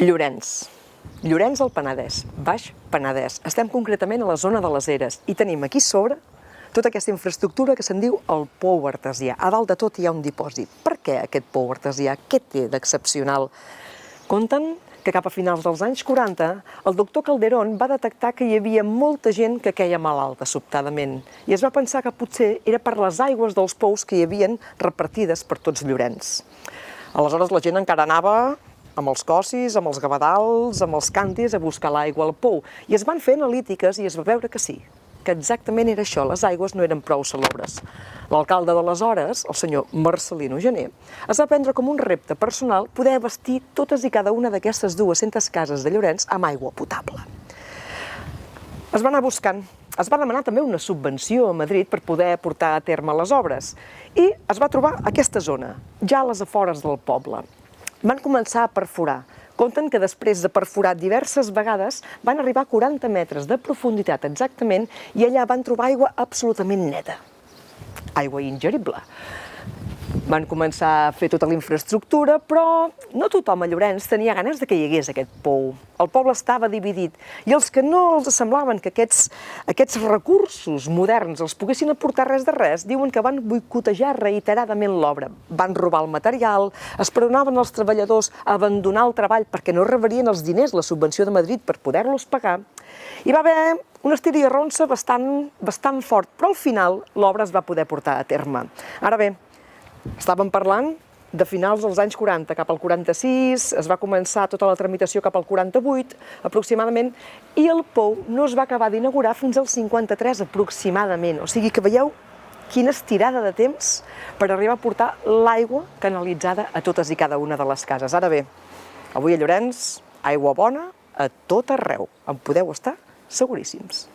Llorenç. Llorenç al Penedès, Baix Penedès. Estem concretament a la zona de les Eres i tenim aquí sobre tota aquesta infraestructura que se'n diu el pou artesià. A dalt de tot hi ha un dipòsit. Per què aquest pou artesià? Què té d'excepcional? Conten que cap a finals dels anys 40 el doctor Calderón va detectar que hi havia molta gent que queia malalta sobtadament i es va pensar que potser era per les aigües dels pous que hi havien repartides per tots Llorenç. Aleshores la gent encara anava amb els cossis, amb els gavadals, amb els càntirs a buscar l'aigua al pou i es van fer analítiques i es va veure que sí, que exactament era això, les aigües no eren prou salobres. L'alcalde d'aleshores, el senyor Marcelino Gené, es va prendre com un repte personal poder abastir totes i cada una d'aquestes 200 cases de Llorenç amb aigua potable. Es va anar buscant, es va demanar també una subvenció a Madrid per poder portar a terme les obres i es va trobar aquesta zona, ja a les afores del poble. Van començar a perforar. Conten que després de perforar diverses vegades van arribar a 40 metres de profunditat exactament i allà van trobar aigua absolutament neta. Aigua ingerible. Van començar a fer tota la infraestructura, però no tothom a Llorenç tenia ganes de que hi hagués aquest pou. El poble estava dividit i els que no els semblaven que aquests recursos moderns els poguessin aportar res de res, diuen que van boicotejar reiteradament l'obra. Van robar el material, esperonaven els treballadors a abandonar el treball perquè no rebrien els diners, la subvenció de Madrid, per poder-los pagar. Hi va haver un estir i arronsa bastant fort, però al final l'obra es va poder portar a terme. Ara bé, estàvem parlant de finals dels anys 40, cap al 46, es va començar tota la tramitació cap al 48, aproximadament, i el pou no es va acabar d'inaugurar fins al 53, aproximadament. O sigui que veieu quina estirada de temps per arribar a portar l'aigua canalitzada a totes i cada una de les cases. Ara bé, avui a Llorenç, aigua bona a tot arreu. En podeu estar seguríssims.